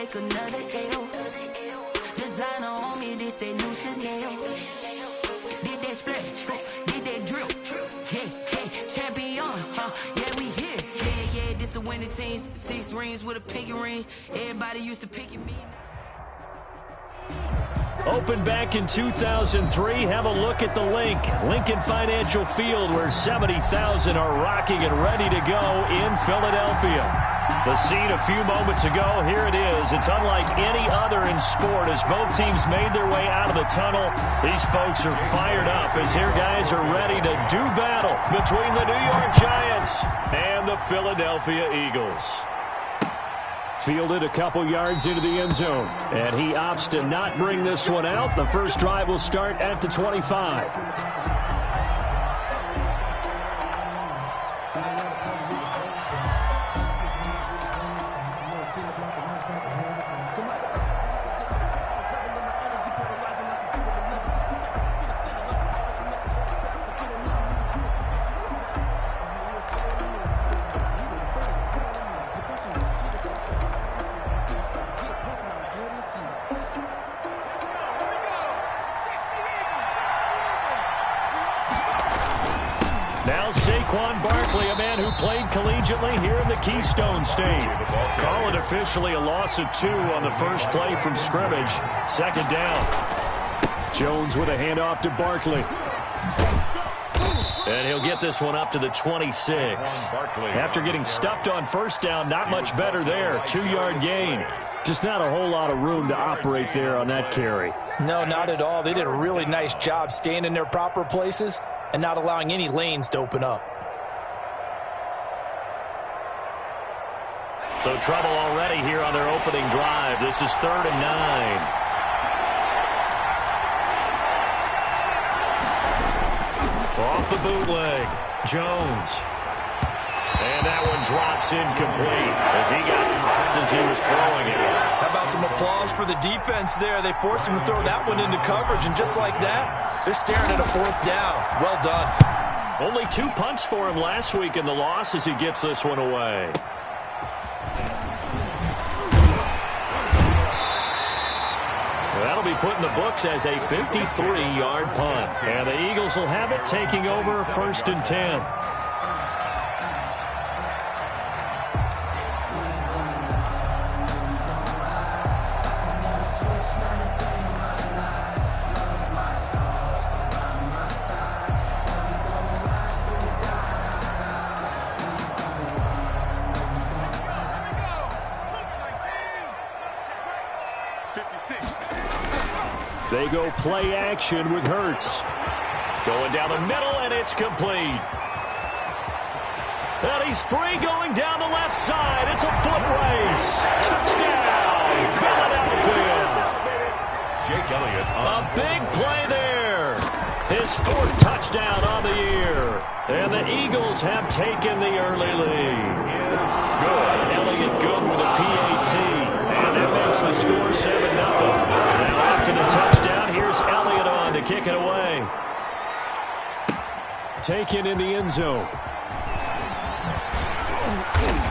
take another L. Designer on me, this that new Chanel. Did that splash, did that drip. Yeah, champion, yeah, we here. Yeah, this the winning team. 6 rings with a pinky ring. Everybody used to pick me. Opened back in 2003. Have a look at the link. Lincoln Financial Field, where 70,000 are rocking and ready to go in Philadelphia. The scene a few moments ago, here it is. It's unlike any other in sport as both teams made their way out of the tunnel. These folks are fired up as their guys are ready to do battle between the New York Giants and the Philadelphia Eagles. Fielded a couple yards into the end zone, and he opts to not bring this one out. The first drive will start at the 25. Now Saquon Barkley, a man who played collegiately here in the Keystone State. Call it officially a loss of 2 on the first play from scrimmage. Second down. Jones with a handoff to Barkley. And he'll get this one up to the 26. After getting stuffed on first down, not much better there. 2-yard gain. Just not a whole lot of room to operate there on that carry. No, not at all. They did a really nice job staying in their proper places and not allowing any lanes to open up. So trouble already here on their opening drive. This is 3rd and 9. Off the bootleg, Jones. And that one drops incomplete as he got popped as he was throwing it. How about some applause for the defense there? They forced him to throw that one into coverage, and just like that, they're staring at a 4th down. Well done. Only 2 punts for him last week in the loss as he gets this one away. That'll be put in the books as a 53-yard punt. And the Eagles will have it, taking over 1st and 10. They go play action with Hurts. Going down the middle, and it's complete. And he's free going down the left side. It's a foot race. Touchdown, Philadelphia. Jake Elliott. A big play there. His 4th touchdown on the year. And the Eagles have taken the early lead. Good. Elliott good with a PAT. And that makes the score 7-0. Now after the touchdown, here's Elliott on to kick it away. Taken in the end zone.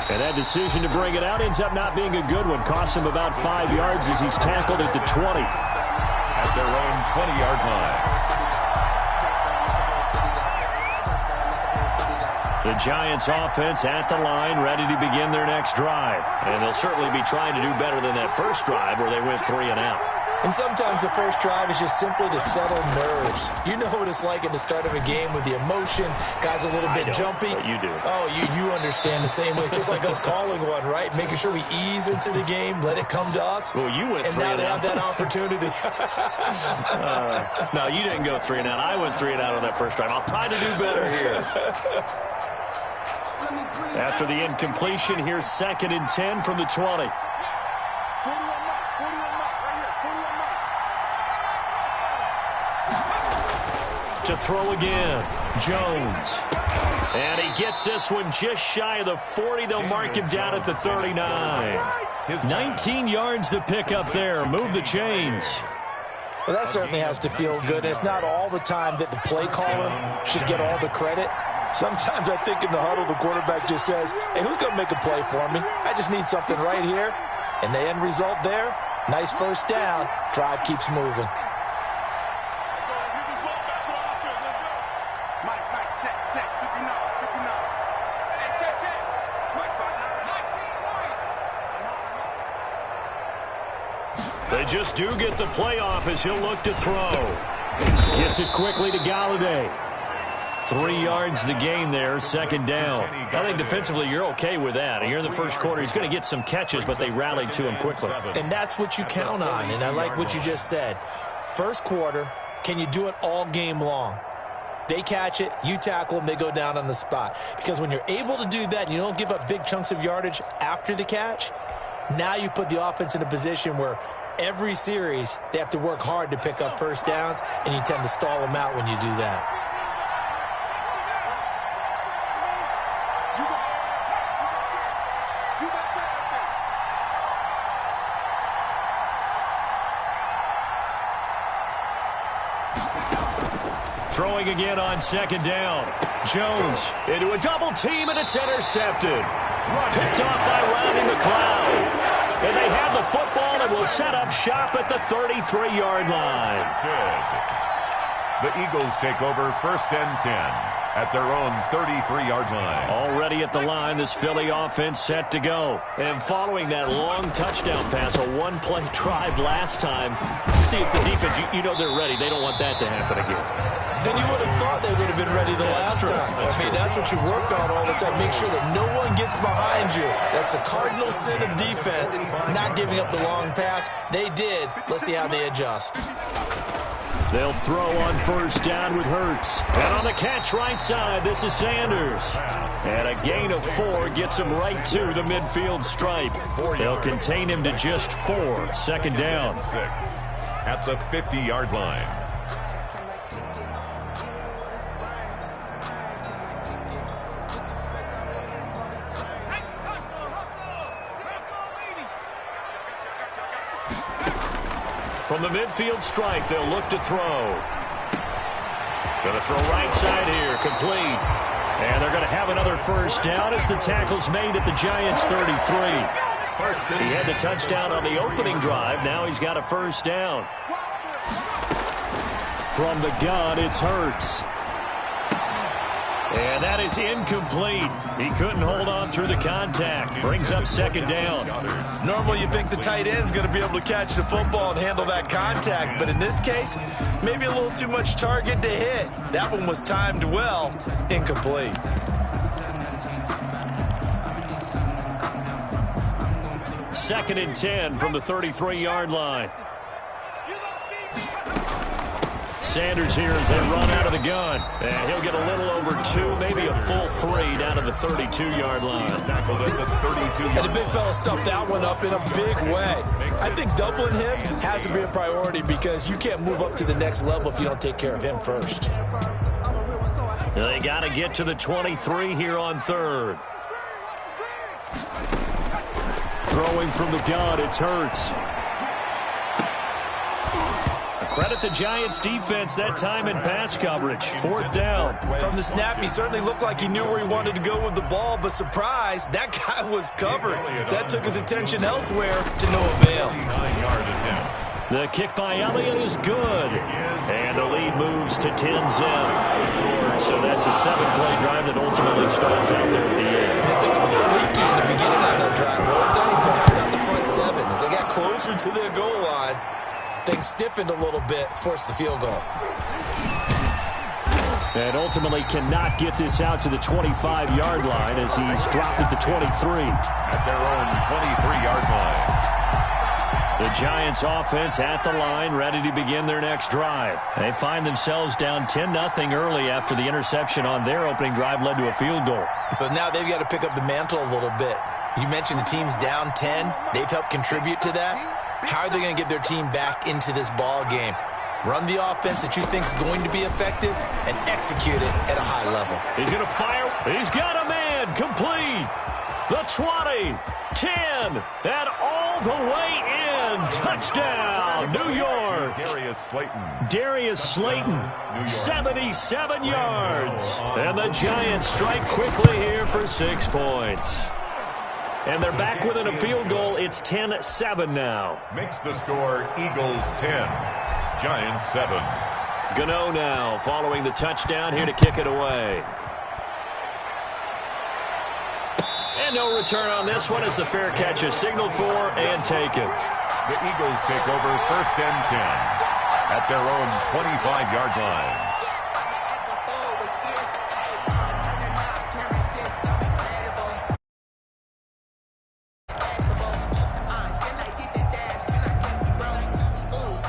And that decision to bring it out ends up not being a good one. Costs him about 5 yards as he's tackled at the 20. At their own 20-yard line. The Giants offense at the line, ready to begin their next drive. And they'll certainly be trying to do better than that first drive where they went 3 and out. And sometimes the first drive is just simply to settle nerves. You know what it's like at the start of a game with the emotion. Guys a little bit jumpy. But you do. Oh, you understand the same way. It's just like us calling one, right? Making sure we ease into the game, let it come to us. Well, you went 3 and out. And now they have that opportunity. No, you didn't go 3 and out. I went 3 and out on that first drive. I'll try to do better here. After the incompletion, here's 2nd and 10 from the 20. To throw again, Jones. And he gets this one just shy of the 40. They'll mark him down at the 39. 19 yards to pick up there. Move the chains. Well, that certainly has to feel good. It's not all the time that the play caller should get all the credit. Sometimes I think in the huddle, the quarterback just says, hey, who's going to make a play for me? I just need something right here. And the end result there, nice first down. Drive keeps moving. They just do get the playoff as he'll look to throw. Gets it quickly to Galladay. 3 yards the gain there, second down. I think defensively you're okay with that. Here in the first quarter, he's going to get some catches, but they rallied to him quickly. And that's what you count on, and I like what you just said. First quarter, can you do it all game long? They catch it, you tackle them, they go down on the spot. Because when you're able to do that and you don't give up big chunks of yardage after the catch, now you put the offense in a position where every series they have to work hard to pick up first downs, and you tend to stall them out when you do that. Throwing again on second down. Jones into a double team, and it's intercepted. Picked off by Rodney McLeod. And they have the football and will set up shop at the 33-yard line. Good. The Eagles take over first and 10 at their own 33-yard line. Already at the line, this Philly offense set to go. And following that long touchdown pass, a one-play drive last time, see if the defense, you know they're ready. They don't want that to happen again. Then you would have thought they would have been ready the last time. That's what you work on all the time. Make sure that no one gets behind you. That's the cardinal sin of defense, not giving up the long pass. They did. Let's see how they adjust. They'll throw on first down with Hurts. And on the catch right side, this is Sanders. And a gain of 4 gets him right to the midfield stripe. They'll contain him to just 4. Second down. 6 at the 50-yard line. From the midfield stripe, they'll look to throw. Going to throw right side here, complete. And they're going to have another first down as the tackle's made at the Giants' 33. He had the touchdown on the opening drive. Now he's got a first down. From the gun, it's Hurts. And that is incomplete. He couldn't hold on through the contact. Brings up second down. Normally you think the tight end's going to be able to catch the football and handle that contact. But in this case, maybe a little too much target to hit. That one was timed well. Incomplete. Second and 10 from the 33-yard line. Sanders here as they run out of the gun. And he'll get a little over 2, maybe a full 3 down to the 32-yard line. Tackled at the 32-yard And the big fella stuffed that one up in a big way. I think doubling him has to be a priority because you can't move up to the next level if you don't take care of him first. They got to get to the 23 here on third. Throwing from the gun, it's Hurts. Credit the Giants' defense that time in pass coverage. Fourth down. From the snap, he certainly looked like he knew where he wanted to go with the ball, but surprise, that guy was covered. So that took his attention elsewhere to no avail. The kick by Elliott is good. And the lead moves to 10-0. So that's a 7-play drive that ultimately stalls out there at the end. And things were a little leaky in the beginning of that drive, weren't they? But how about the front 7? As they got closer to their goal line, things stiffened a little bit, forced the field goal. And ultimately cannot get this out to the 25-yard line as he's dropped at the 23. At their own 23-yard line. The Giants offense at the line, ready to begin their next drive. They find themselves down 10-0 early after the interception on their opening drive led to a field goal. So now they've got to pick up the mantle a little bit. You mentioned the team's down 10. They've helped contribute to that. How are they going to get their team back into this ball game? Run the offense that you think is going to be effective and execute it at a high level. He's going to fire. He's got a man. Complete. The 20, 10, and all the way in. Touchdown, New York. Darius Slayton, 77 yards. And the Giants strike quickly here for 6 points. And they're back within a field goal. It's 10-7 now. Makes the score Eagles 10, Giants 7. Gano now following the touchdown here to kick it away. And no return on this one as the fair catch is signaled for and taken. The Eagles take over 1st and 10 at their own 25-yard line.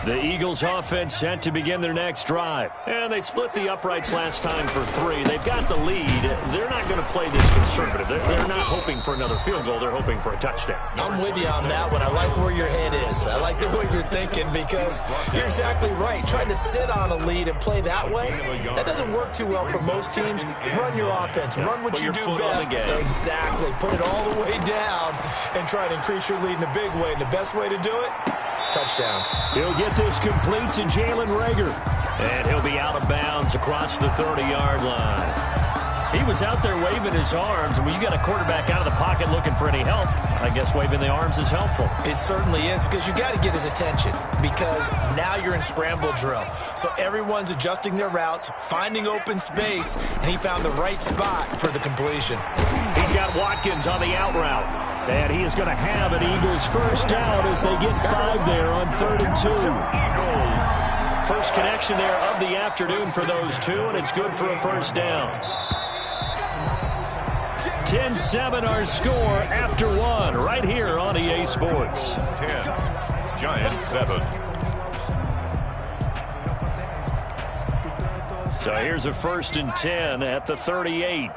The Eagles offense set to begin their next drive. And they split the uprights last time for 3. They've got the lead. They're not going to play this conservative. They're not hoping for another field goal. They're hoping for a touchdown. I'm with you on that one. I like where your head is. I like the way you're thinking because you're exactly right. Trying to sit on a lead and play that way, that doesn't work too well for most teams. Run your offense. Run what you do best. Exactly. Put it all the way down and try to increase your lead in a big way. And the best way to do it? Touchdowns. He'll get this complete to Jalen Reagor. And he'll be out of bounds across the 30-yard line. He was out there waving his arms, and when you got a quarterback out of the pocket looking for any help, I guess waving the arms is helpful. It certainly is because you got to get his attention because now you're in scramble drill. So everyone's adjusting their routes, finding open space, and he found the right spot for the completion. He's got Watkins on the out route. And he is going to have an Eagles first down as they get 5 there on 3rd and 2. Eagles. First connection there of the afternoon for those two, and it's good for a first down. 10-7 our score after 1 right here on EA Sports. 10, Giants 7. So here's a 1st and 10 at the 38.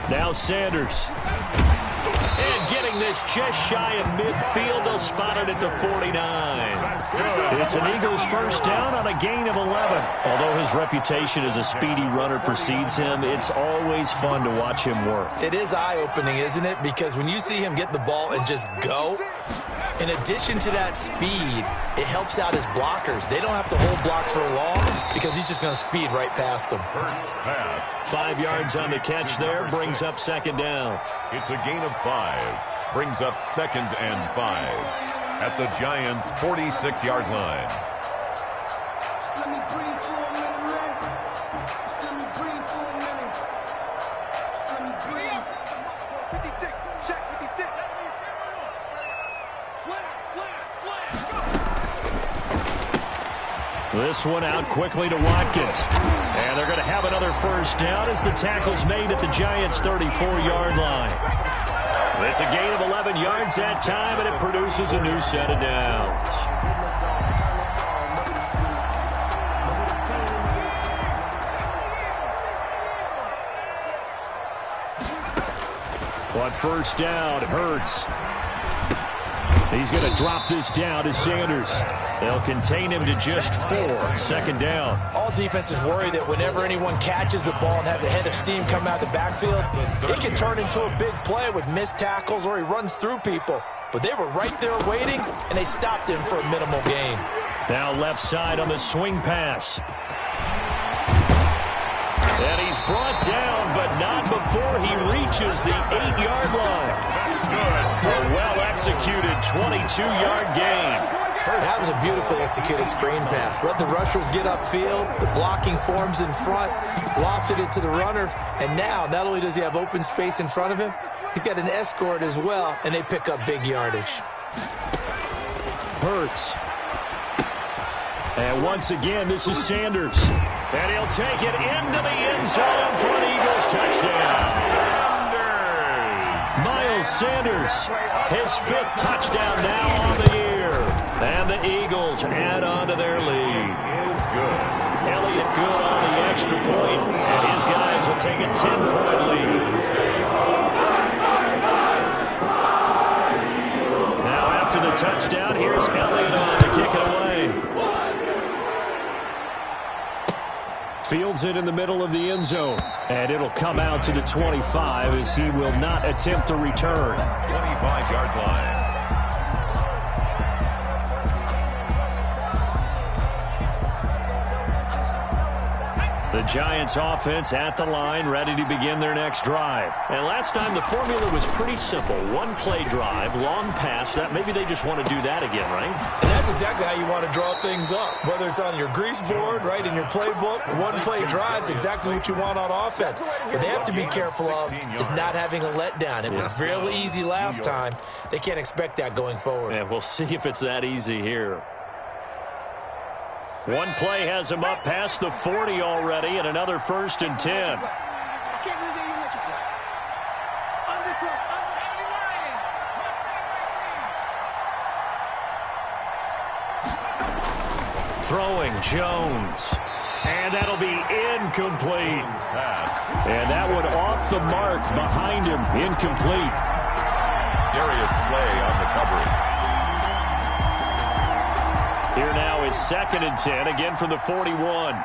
Now Sanders. And getting this just shy of midfield. They'll spot it at the 49. It's an Eagles first down on a gain of 11. Although his reputation as a speedy runner precedes him, it's always fun to watch him work. It is eye-opening, isn't it? Because when you see him get the ball and just go, in addition to that speed, it helps out his blockers. They don't have to hold blocks for long because he's just going to speed right past them. 5 yards on the catch there, brings up 2nd down. It's a gain of 5, brings up 2nd and 5 at the Giants' 46-yard line. This one out quickly to Watkins. And they're going to have another first down as the tackle's made at the Giants' 34-yard line. It's a gain of 11 yards that time, and it produces a new set of downs. On first down, Hurts. He's going to drop this down to Sanders. They'll contain him to just 4. 2nd down. All defenses worry that whenever anyone catches the ball and has a head of steam come out of the backfield, it can turn into a big play with missed tackles or he runs through people. But they were right there waiting, and they stopped him for a minimal gain. Now left side on the swing pass. And he's brought down, but not before he reaches the 8-yard line. A well-executed 22-yard gain. That was a beautifully executed screen pass. Let the rushers get upfield. The blocking forms in front. Lofted it to the runner. And now, not only does he have open space in front of him, he's got an escort as well, and they pick up big yardage. Hurts. And once again, this is Sanders. And he'll take it into the end zone for an Eagles touchdown. Miles Sanders, his 5th touchdown now on the year. And the Eagles add on to their lead. Elliott good on the extra point, and his guys will take a 10-point lead. Now after the touchdown, here's Elliott on to kick it away. Fields it in the middle of the end zone, and it'll come out to the 25 as he will not attempt to return. 25-yard line. The Giants offense at the line, ready to begin their next drive. And last time the formula was pretty simple. One play drive, long pass. That maybe they just want to do that again, right? And that's exactly how you want to draw things up. Whether it's on your grease board, right, in your playbook, one play drive's exactly what you want on offense. What they have to be careful of is not having a letdown. It was real easy last time. They can't expect that going forward. And we'll see if it's that easy here. One play has him up past the 40 already, and another 1st and 10. Throwing Jones. And that'll be incomplete. And that one off the mark behind him. Incomplete. Darius Slay on the coverage. Here now is 2nd and 10, again from the 41.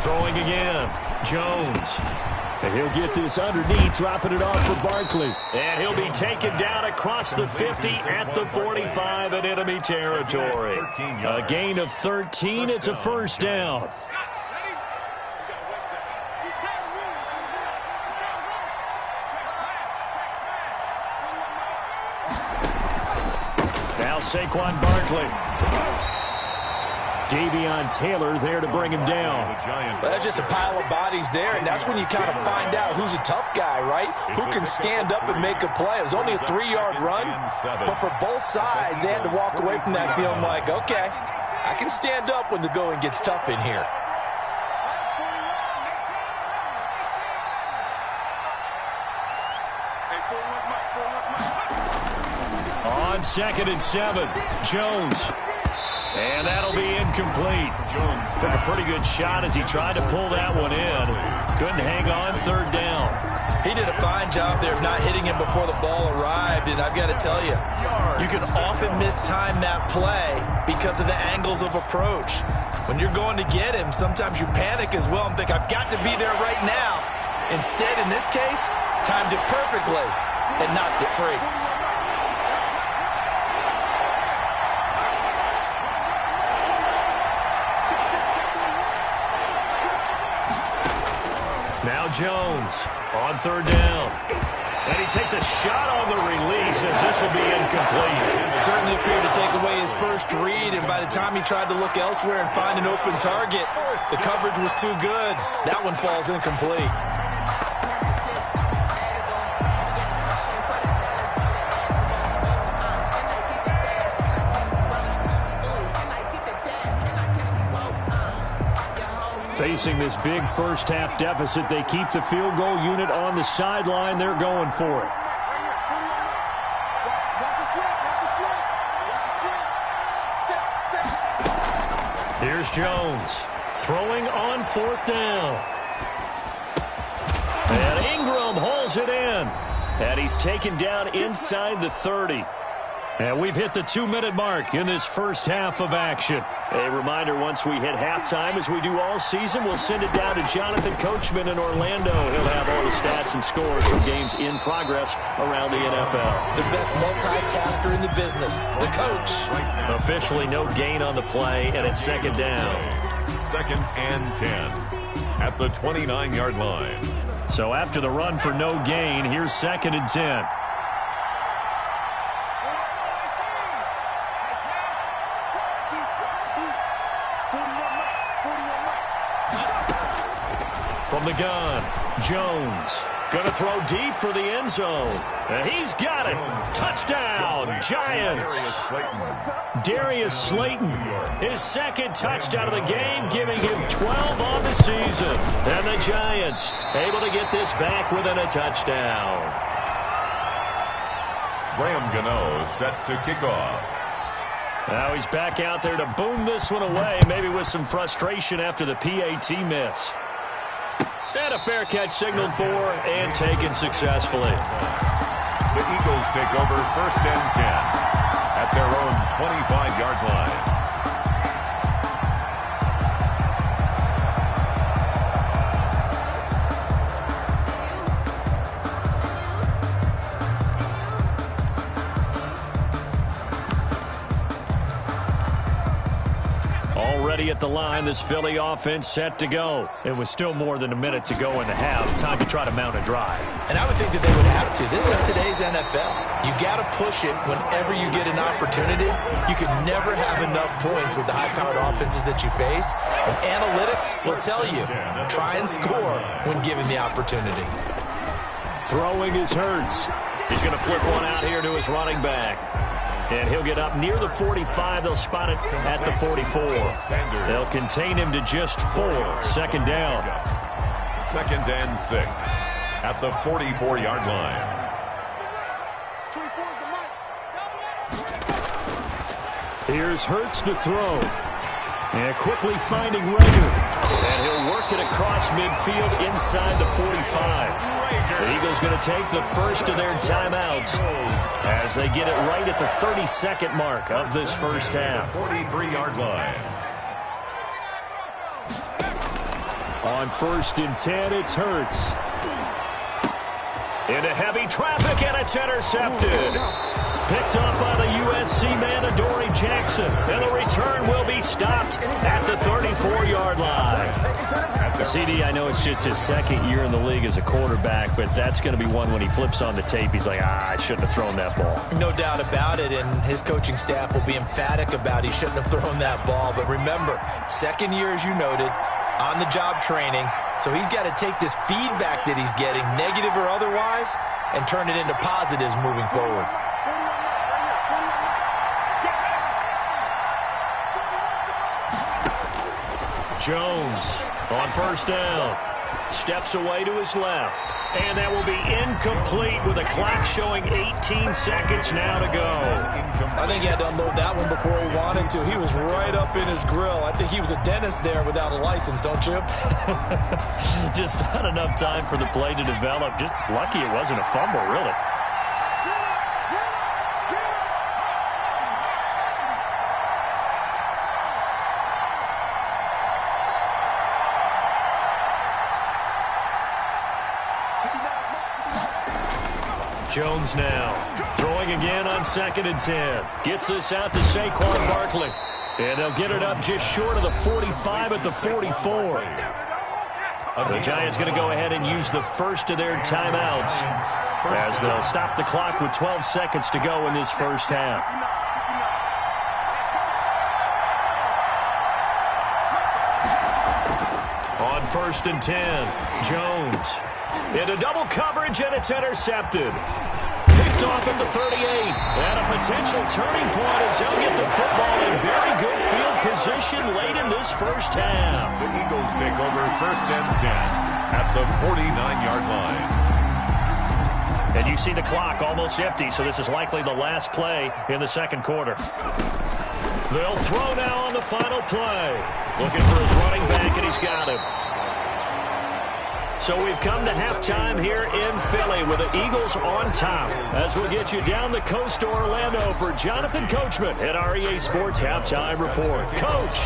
Throwing again, Jones. And he'll get this underneath, dropping it off for Barkley. And he'll be taken down across the 50 at the 45 in enemy territory. A gain of 13. It's a 1st down. Now Saquon Barkley. Davion Taylor there to bring him down. Well, that's just a pile of bodies there, and that's when you kind of find out who's a tough guy, right? Who can stand up and make a play. It was only a 3-yard run, but for both sides, they had to walk away from that feeling like, okay, I can stand up when the going gets tough in here. On 2nd and 7, Jones. And that'll be incomplete. Jones took a pretty good shot as he tried to pull that one in. Couldn't hang on 3rd down. He did a fine job there of not hitting him before the ball arrived, and I've got to tell you, you can often mistime that play because of the angles of approach. When you're going to get him, sometimes you panic as well and think, I've got to be there right now. Instead, in this case, timed it perfectly and knocked it free. Now Jones on 3rd down. And he takes a shot on the release as this will be incomplete. Certainly appeared to take away his first read, and by the time he tried to look elsewhere and find an open target, the coverage was too good. That one falls incomplete. Facing this big 1st-half deficit, they keep the field goal unit on the sideline. They're going for it. Here's Jones throwing on 4th down. And Ingram hauls it in. And he's taken down inside the 30. And we've hit the 2-minute mark in this 1st half of action. A reminder, once we hit halftime, as we do all season, we'll send it down to Jonathan Coachman in Orlando. He'll have all the stats and scores from games in progress around the NFL. The best multitasker in the business, the coach. Officially no gain on the play, and it's 2nd down. 2nd and 10 at the 29-yard line. So after the run for no gain, here's 2nd and 10. From the gun, Jones going to throw deep for the end zone. And he's got it. Touchdown, Giants. Darius Slayton, his 2nd touchdown of the game, giving him 12 on the season. And the Giants able to get this back within a touchdown. Graham Gano set to kick off. Now he's back out there to boom this one away, maybe with some frustration after the PAT miss. And a fair catch signaled for and taken successfully. The Eagles take over 1st and 10 at their own 25-yard line. the line. This Philly offense set to go. It was still more than a minute to go in the half. Time to try to mount a drive. And I would think that they would have to. This is today's NFL. You got to push it whenever you get an opportunity. You can never have enough points with the high-powered offenses that you face. And analytics will tell you, try and score when given the opportunity. Throwing is Hurts. He's going to flip one out here to his running back. And he'll get up near the 45. They'll spot it at the 44. They'll contain him to just 4. Second down. 2nd and 6 at the 44-yard line. Here's Hurts to throw. And quickly finding Rager. And he'll work it across midfield inside the 45. The Eagles going to take the first of their timeouts as they get it right at the 32nd mark of this first half. 43-yard line. On 1st and 10, it's Hurts. Into heavy traffic, and it's intercepted. Picked up by the USC man, Adoree Jackson. And the return will be stopped at the 34-yard line. CD, I know it's just his 2nd year in the league as a quarterback, but that's going to be one when he flips on the tape. He's like, I shouldn't have thrown that ball. No doubt about it, and his coaching staff will be emphatic about he shouldn't have thrown that ball. But remember, 2nd year, as you noted, on-the-job training. So he's got to take this feedback that he's getting, negative or otherwise, and turn it into positives moving forward. Jones on 1st down. Steps away to his left. And that will be incomplete with a clock showing 18 seconds now to go. I think he had to unload that one before he wanted to. He was right up in his grill. I think he was a dentist there without a license, don't you? Just not enough time for the play to develop. Just lucky it wasn't a fumble, really. Jones now throwing again on 2nd and 10. Gets this out to Saquon Barkley. And they'll get it up just short of the 45 at the 44. The Giants going to go ahead and use the first of their timeouts as they'll stop the clock with 12 seconds to go in this first half. On 1st and 10, Jones into double coverage, and it's intercepted. Picked off at the 38. And a potential turning point as they'll get the football in very good field position late in this first half. The Eagles take over 1st and 10 at the 49-yard line. And you see the clock almost empty, so this is likely the last play in the 2nd quarter. They'll throw now on the final play. Looking for his running back, and he's got him. So we've come to halftime here in Philly with the Eagles on top. As we'll get you down the coast to Orlando for Jonathan Coachman at our EA Sports Halftime Report. Coach!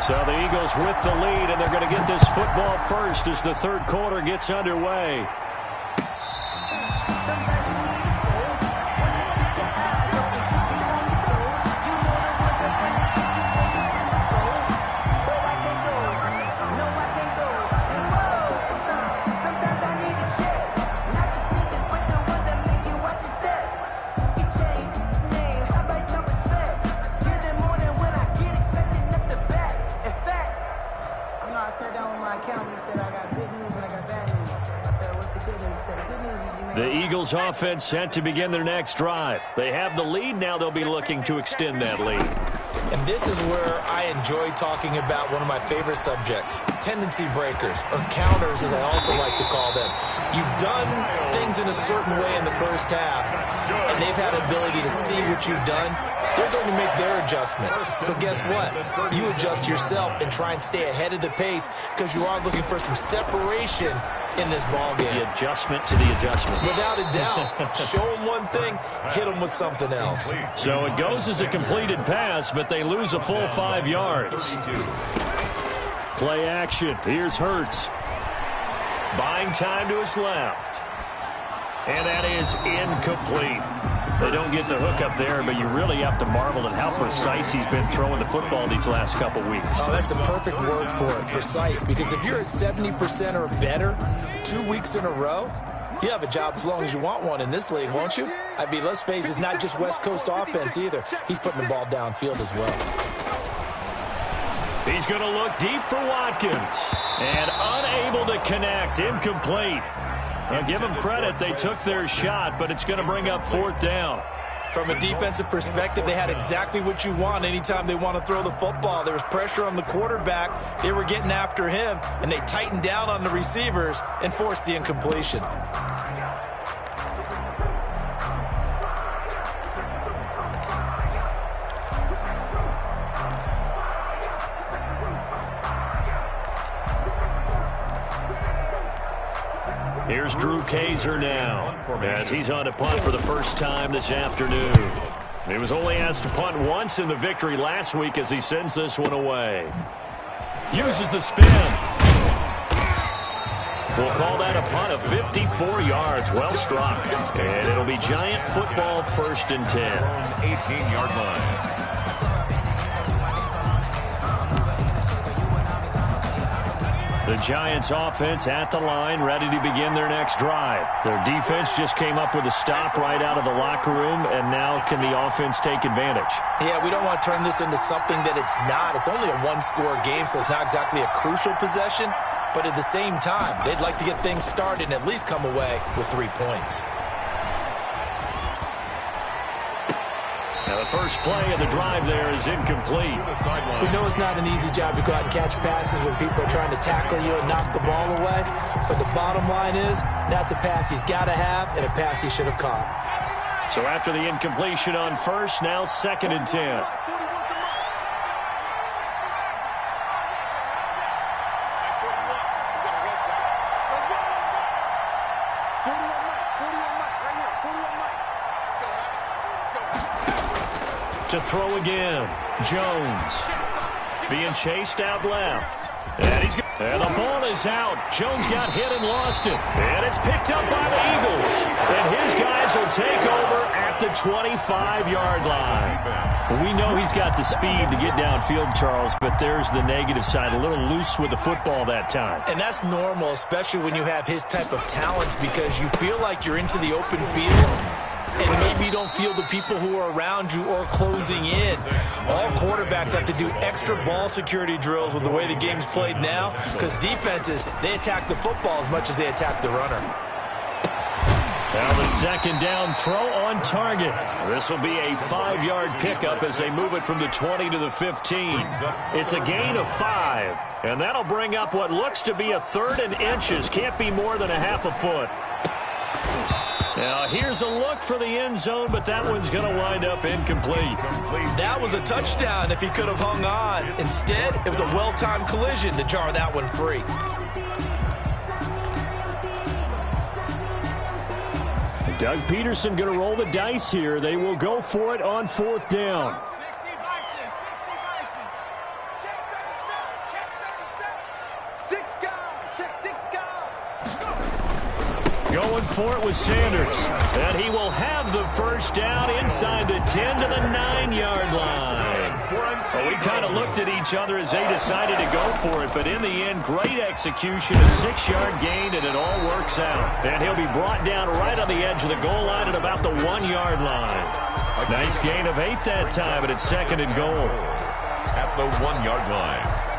So the Eagles with the lead, and they're going to get this football first as the 3rd quarter gets underway. The Eagles offense set to begin their next drive. They have the lead. Now they'll be looking to extend that lead. And this is where I enjoy talking about one of my favorite subjects, tendency breakers, or counters as I also like to call them. You've done things in a certain way in the first half, and they've had ability to see what you've done. They're going to make their adjustments. So guess what? You adjust yourself and try and stay ahead of the pace because you are looking for some separation in this ball game. The adjustment to the adjustment. Without a doubt. Show them one thing, hit them with something else. So it goes as a completed pass, but they lose a full 5 yards. Play action. Here's Hurts. Buying time to his left. And that is incomplete. They don't get the hook up there, but you really have to marvel at how precise he's been throwing the football these last couple weeks. Oh, that's the perfect word for it, precise, because if you're at 70% or better 2 weeks in a row, you have a job as long as you want one in this league, won't you? I mean, let's face it, it's not just West Coast offense either. He's putting the ball downfield as well. He's going to look deep for Watkins. And unable to connect, incomplete. Now, give them credit, they took their shot, but it's going to bring up 4th down. From a defensive perspective, they had exactly what you want anytime they want to throw the football. There was pressure on the quarterback. They were getting after him, and they tightened down on the receivers and forced the incompletion. Here's Drew Kaiser now, as he's on to punt for the first time this afternoon. He was only asked to punt once in the victory last week as he sends this one away. Uses the spin. We'll call that a punt of 54 yards. Well struck. And it'll be Giant football 1st and 10. 18-yard line. The Giants offense at the line, ready to begin their next drive. Their defense just came up with a stop right out of the locker room, and now can the offense take advantage? Yeah, we don't want to turn this into something that it's not. It's only a one-score game, so it's not exactly a crucial possession. But at the same time, they'd like to get things started and at least come away with 3 points. Now the first play of the drive there is incomplete. We know it's not an easy job to go out and catch passes when people are trying to tackle you and knock the ball away. But the bottom line is, that's a pass he's got to have and a pass he should have caught. So after the incompletion on first, now 2nd and 10. To throw again, Jones being chased out left, and the ball is out. Jones got hit and lost it, and it's picked up by the Eagles, and his guys will take over at the 25-yard line. We know he's got the speed to get downfield, Charles, but there's the negative side, a little loose with the football that time. And that's normal, especially when you have his type of talents, because you feel like you're into the open field, and maybe you don't feel the people who are around you or closing in. All quarterbacks have to do extra ball security drills with the way the game's played now, because defenses, they attack the football as much as they attack the runner. Now the 2nd down throw on target. This will be a 5-yard pickup as they move it from the 20 to the 15. It's a gain of 5, and that'll bring up what looks to be a 3rd and inches. Can't be more than a half a foot. Now, here's a look for the end zone, but that one's going to wind up incomplete. That was a touchdown if he could have hung on. Instead, it was a well-timed collision to jar that one free. Doug Peterson going to roll the dice here. They will go for it on 4th down. Going for it with Sanders. And he will have the first down inside the 10 to the 9-yard line. Well, we kind of looked at each other as they decided to go for it, but in the end, great execution, a 6-yard gain, and it all works out. And he'll be brought down right on the edge of the goal line at about the 1-yard line. Nice gain of 8 that time, and it's 2nd and goal. At the 1-yard line.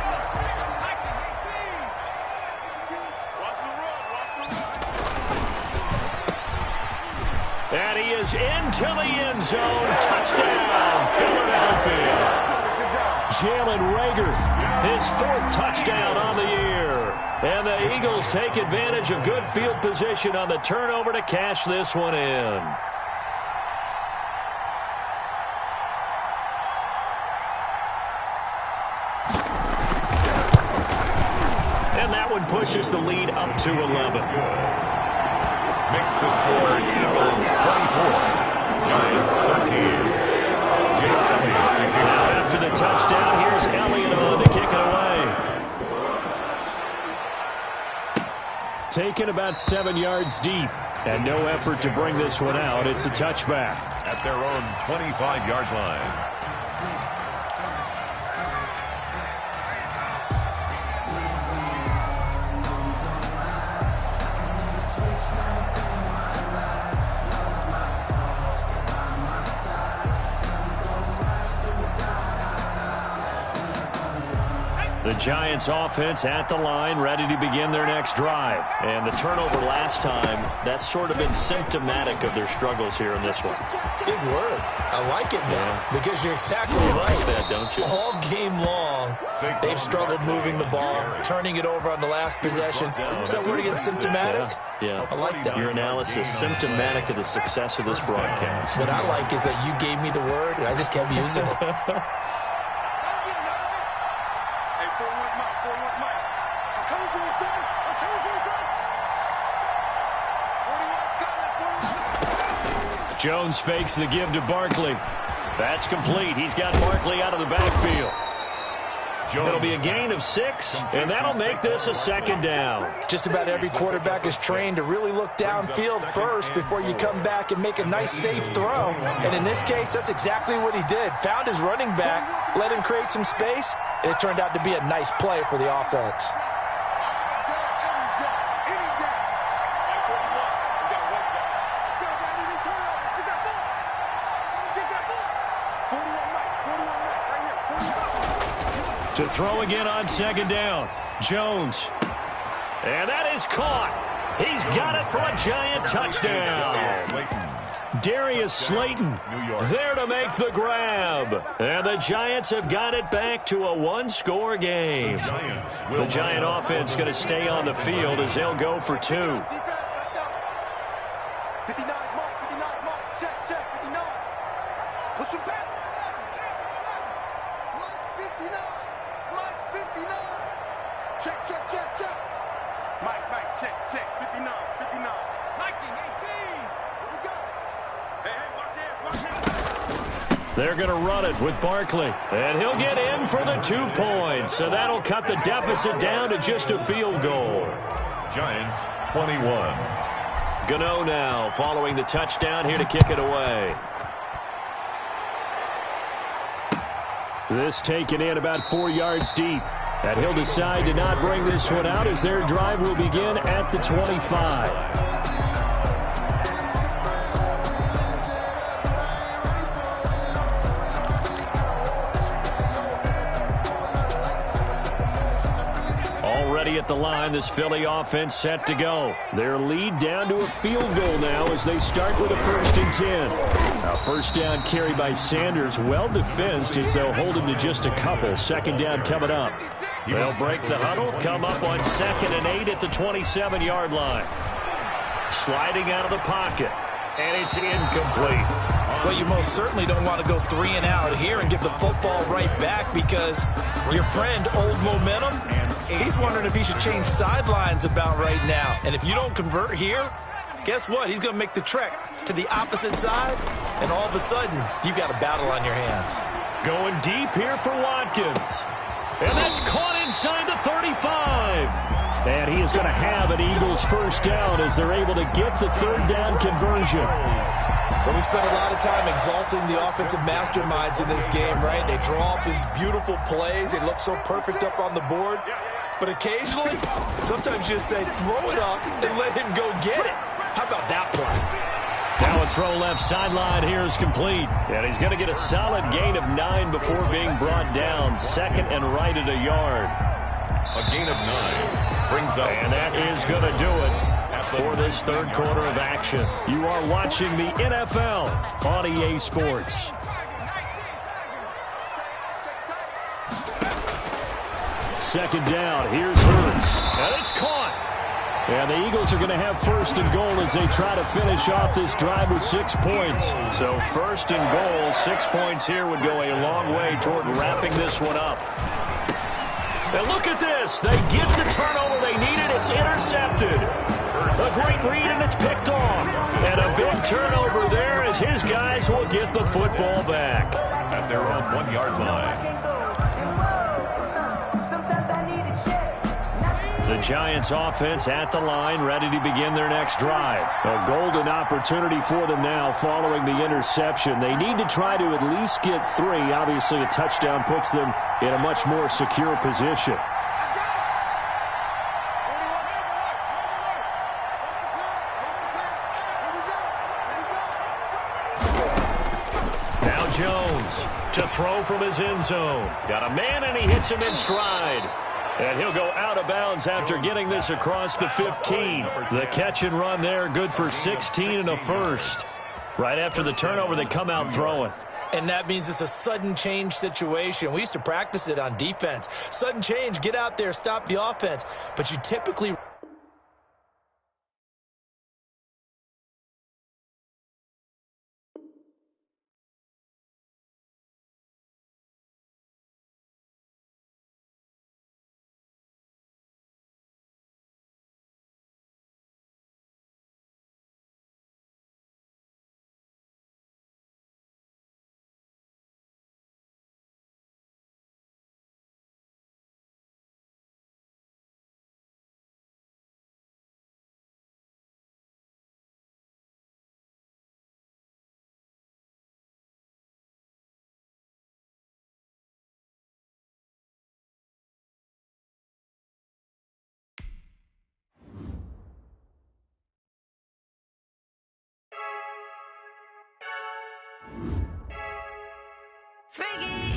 And he is into the end zone. Touchdown, Philadelphia. Jalen Reagor, his 4th touchdown on the year. And the Eagles take advantage of good field position on the turnover to cash this one in. And that one pushes the lead up to 11. Makes the score Eagles 24, Giants 13. Now after the touchdown, here's Elliott on to kick it away. Taken about 7 yards deep, and no effort to bring this one out. It's a touchback. at their own 25-yard line. The Giants offense at the line, ready to begin their next drive. And the turnover last time, that's sort of been symptomatic of their struggles here in this one. Big word. I like it now, because you're exactly right. Like that, don't you? All game long, they've struggled moving the ball, turning it over on the last possession. Is that word again, symptomatic? Yeah. I like that. Your analysis, symptomatic of the success of this broadcast. What I like is that you gave me the word, and I just kept using it. Jones fakes the give to Barkley. That's complete. He's got Barkley out of the backfield. It'll be a gain of 6, and that'll make this a second down. Just about every quarterback is trained to really look downfield first before you come back and make a nice, safe throw. And in this case, that's exactly what he did. Found his running back, let him create some space, and it turned out to be a nice play for the offense. To throw again on second down. Jones. And that is caught. He's got it for a Giant touchdown. Darius Slayton there to make the grab. And the Giants have got it back to a one-score game. The Giant offense going to stay on the field as they'll go for 2. 59, mark, check, 59. Push him back. Mike, 59. Check. Mike, check, 59. Mike, 18. Here we go. Hey, watch this. They're going to run it with Barkley. And he'll get in for the 2 points. So that'll cut the deficit down to just a field goal. Giants 21. Gano now following the touchdown here to kick it away. This taken in about 4 yards deep. And he'll decide to not bring this one out as their drive will begin at the 25. Already at the line, this Philly offense set to go. Their lead down to a field goal now as they start with a 1st and 10. A first down carry by Sanders, well defensed as they'll hold him to just a couple. Second down coming up. They'll break the huddle, come up on 2nd and 8 at the 27-yard line. Sliding out of the pocket, and it's incomplete. Well, you most certainly don't want to go 3 and out here and give the football right back, because your friend, Old Momentum, he's wondering if he should change sidelines about right now. And if you don't convert here, guess what? He's going to make the trek to the opposite side, and all of a sudden, you've got a battle on your hands. Going deep here for Watkins. And that's caught inside the 35. And he is going to have an Eagles first down as they're able to get the 3rd down conversion. Well, we spent a lot of time exalting the offensive masterminds in this game, right? They draw up these beautiful plays. They look so perfect up on the board. But occasionally, sometimes you just say, throw it up and let him go get it. How about that play? Now a throw left sideline here is complete. And he's going to get a solid gain of 9 before being brought down. 2nd and right at a yard. A gain of 9 brings up. And that is going to do it for this 3rd quarter of action. You are watching the NFL on EA Sports. Second down. Here's Hurts. And it's caught. And the Eagles are going to have 1st and goal as they try to finish off this drive with 6 points. So 1st and goal, 6 points here would go a long way toward wrapping this one up. And look at this. They get the turnover they needed. It's intercepted. A great read, and it's picked off. And a big turnover there as his guys will get the football back. At their own 1-yard line. The Giants offense at the line, ready to begin their next drive. A golden opportunity for them now following the interception. They need to try to at least get 3. Obviously, a touchdown puts them in a much more secure position. Now Jones to throw from his end zone. Got a man, and he hits him in stride. And he'll go out of bounds after getting this across the 15. The catch and run there, good for 16 and a first. Right after the turnover, they come out throwing. And that means it's a sudden change situation. We used to practice it on defense. Sudden change, get out there, stop the offense. But you typically... Freaky.